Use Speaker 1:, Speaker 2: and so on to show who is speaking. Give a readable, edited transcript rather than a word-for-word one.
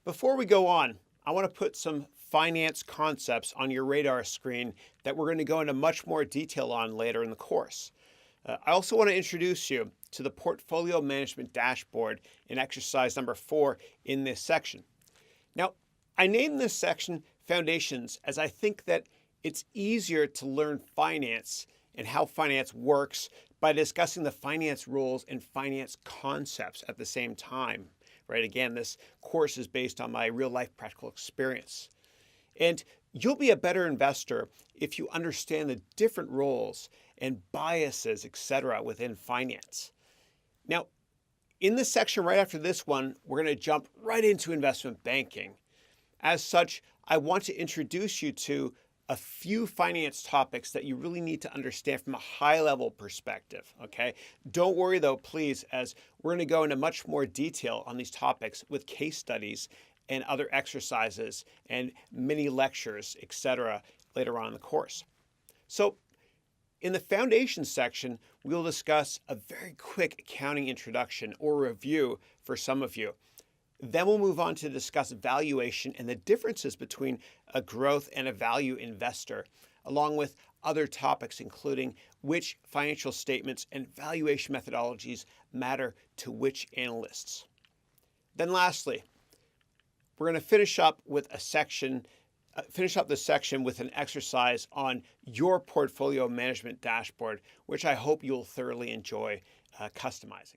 Speaker 1: Before we go on, I want to put some finance concepts on your radar screen that we're going to go into much more detail on later in the course. I also want to introduce you to the Portfolio Management Dashboard in exercise number 4 in this section. Now, I named this section Foundations as I think that it's easier to learn finance and how finance works by discussing the finance rules and finance concepts at the same time. Right? Again, this course is based on my real-life practical experience. And you'll be a better investor if you understand the different roles and biases, etc., within finance. Now, in this section right after this one, we're going to jump right into investment banking. As such, I want to introduce you to a few finance topics that you really need to understand from a high-level perspective, okay? Don't worry, though, please, as we're going to go into much more detail on these topics with case studies and other exercises and mini lectures, etc., later on in the course. So, in the foundation section, we'll discuss a very quick accounting introduction or review for some of you. Then we'll move on to discuss valuation and the differences between a growth and a value investor, along with other topics, including which financial statements and valuation methodologies matter to which analysts. Then lastly, we're going to finish up the section with an exercise on your portfolio management dashboard, which I hope you'll thoroughly enjoy customizing.